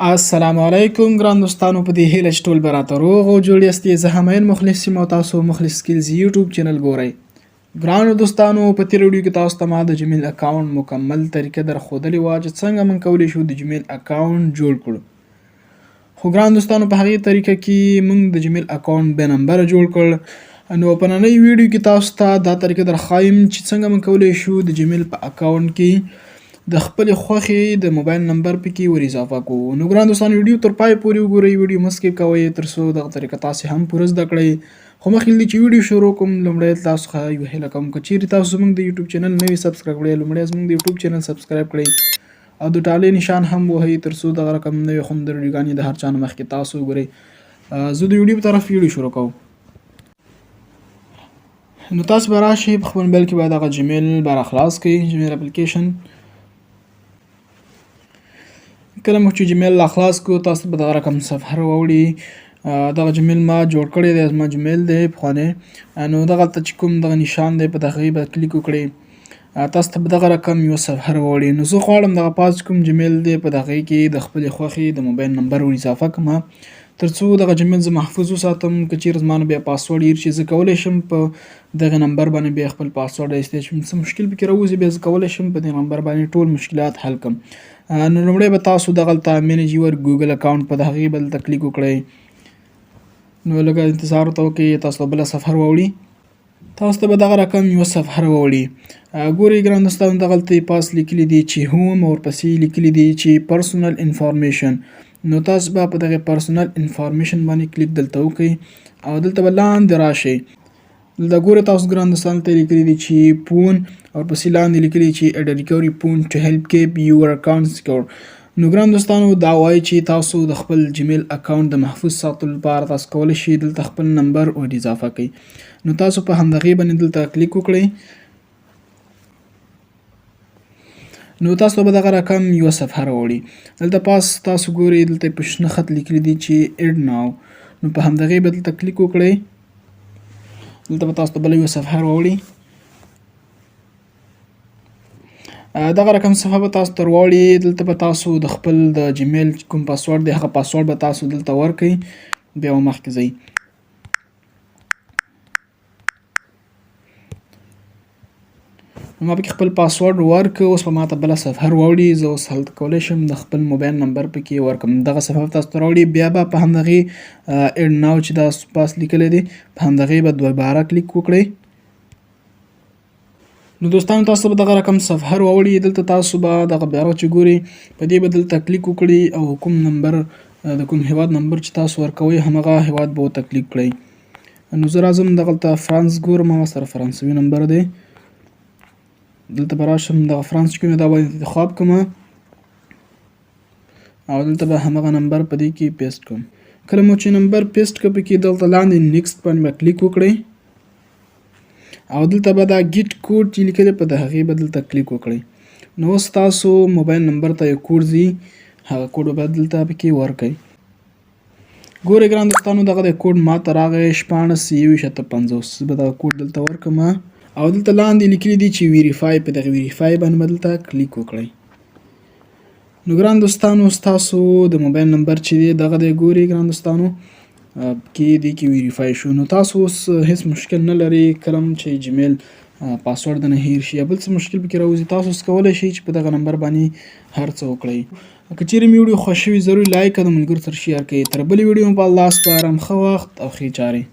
السلام علیکم ګران دوستانو، په دې هیله چې ټول به راته روغ او جوړ یاستئ. زه همایون مخلص یم او تاسو مخلص سکلز یوټیوب چینل ګورئ. ګرانو دوستانو، په تېره ویډیو کې تاسو ته ما د جمیل اکاونټ مکمل طریقه درښودلې وه چې څنګه موږ کولی شو د جمیل اکاونټ جوړ کړو. خو ګران دوستانو، په هغې طریقه کې موږ د جمیل اکاونټ بې نمبره جوړ کړ. نو په نننۍ ویډیو کې تاسو ته دا طریقه درښایم چې څنګه موږ کولی شو د جمیل په اکاونټ کې د خپلې خوښې د موبایل نمبر پکې ور اضافه کوو. نو ګران دوستانو، ویډیو تر پای پورې وګورئ، ویډیو مه سکیپ کوئ تر څو دغه طریقه تاسې هم پوره زده کړئ. خو مخکې له دې چې ویډیو شروع کوم، لومړی تاسو څخه یوه هیله کوم که چیرې تاسو زموږ د یوټیوب چینل نه وي سبسکرایب کړی، لومړی زموږ د یوټیوب چینل سبسکرایب کړئ او د ټالۍ نشان هم وهئ تر څو دغه رقم نوې خوندور ویډیوګانې د هر چا نه مخکې تاسو وګورئ. زه د ویډیو په طرف ویډیو شروع کوم. نو تاسو به راشئ، په خپل موبایل کې باید هغه جمیل به راخلاص کړئ، جمیل اپلیکیشن. کله مو چې جمیل راخلاص کړو، تاسو به دغه رقم صفحه راوړي. دغه جمیل ما جوړ کړی دی، زما جمیل دی پخوانی. نو دغلته چې کوم دغه نشان دی په هغې به کلیک وکړئ، تاسو ته به دغه رقم یوه صفحه راوړي. نو زه غواړم دغه پاس کوم جمیل دی په هغې کې د خپلې خوښې د موبایل نمبر ور اضافه کړم تر څو دغه جمیل زه محفوظ وساتم. که چیرې زما نه بیا پاسورډ هیر شي، زه کولی شم په دغه نمبر باندې بیا خپل پاسورډ ایستی شم. څه مشکل پکې راوځي، بیا زه کولی شم په دې نمبر باندې ټول مشکلات حل کړم. نو لومړی به تاسو دغلته مینیج یور ګوګل اکاونټ په هغې به دلته کلیک وکړئ. نو لږه انتظار ورته وکړئ، تاسو ته بله صفحه راوړي، تاسو ته به دغه رقم یوه صفحه راوړي. ګورئ ګران دوستانو، دغلته یې پاس لیکلي دي چې هوم او ورپسې لیکلي دي چې پرسونل انفارمیشن. نو تاسو به په دغې پرسونل انفارمیشن باندې کلیک دلته وکړئ او دلته به لاندې راشئ. دلته ګورئ تاسو ګران دوستانو، ته لیکلي دي چې پون او ورپسې لاندې لیکلي چې اډ ریکوري پون ټو هیلپ کیپ یور اکاونټ سکیور. نو ګران دوستانو، دا وایي چې تاسو د خپل جمیل اکاونټ د محفوظ ساتلو لپاره تاسو کولی شئ دلته خپل نمبر ور اضافه کړئ. نو تاسو په همدغې باندې دلته کلیک وکړئ. نو تاسو به دغه رقم یوه صفحه راوړي. دلته پاس تاسو ګورئ، دلته په شنه خط لیکلي دي چې اډ ناو. نو په همدغې به دلته کلیک وکړئ. دلته به تاسو ته بله یوه صفحه راوړي. دغه رقم صفحه به تاسو ته راوړي. دلته به تاسو د خپل د جمیل کوم پاسورډ دی هغه پاسورډ به تاسو دلته ورکړئ، بیا به مخکې ځئ. ما پکې خپل پاسورډ ورکړ، اوس به ماته بله صفحه راوړي. زه اوس هلته کولی شم د خپل موبایل نمبر پکې ورکړم. دغه صفحه به تاسو ته راوړي، بیا به په همدغې اډ ناو چې دا پاس لیکلی دی په همدغې به دوباره کلیک وکړئ. نو دوستانو، تاسو به دغه رقم صفحه راوړي. دلته تاسو به دغه بیرغ چې ګورئ په دې به دلته کلیک وکړئ او کوم نمبر د کوم هیواد نمبر چې تاسو ورکوئ همغه هیواد به ورته کلیک کړئ. نو زه راځم دغلته فرانس ګورم، ما سره فرانسوي نمبر دی. دلته به راشم، دغه فرانس چې کوم دا به انتخاب کړم او دلته به همغه نمبر په دې کې پیسټ کړم. کله مو چې نمبر پیسټ کړ، پکې دلته لاندې نیکسټ باندې به کلیک وکړئ او دلته به دا ګیټ کوډ چې لیکلی په د هغې به دلته کلیک وکړئ. نو اوس تاسو موبایل نمبر ته یو کوډ ځي، هغه کوډ به دلته پکې ورکړئ. ګورئ ګران دوستانو، دغه د کوډ ماته راغی 16 زه به دغه کوډ دلته ورکړم او دلته لاندې لیکلي دي چې ویریفای، په دغه ویریفای باندې به دلته کلیک وکړئ. نو ګران دوستانو، ستاسو د موبایل نمبر چې دی دغه دی، ګورئ ګران دوستانو کې دې کې ویریفای شو. نو تاسو اوس هیڅ مشکل نه لرئ کلم چې جمیل پاسورډ د نه هیر شي یا بل څه مشکل پکې راوځي. تاسو اوس کولی شئ چې په دغه نمبر باندې هر څه وکړئ. که چیرې مې ویډیو خوښ شوي ضرور لایک او د ملګرو سره شیر کړئ. تر بلې ویډیو مو په الله سپارم. ښه وخت او ښې چارې.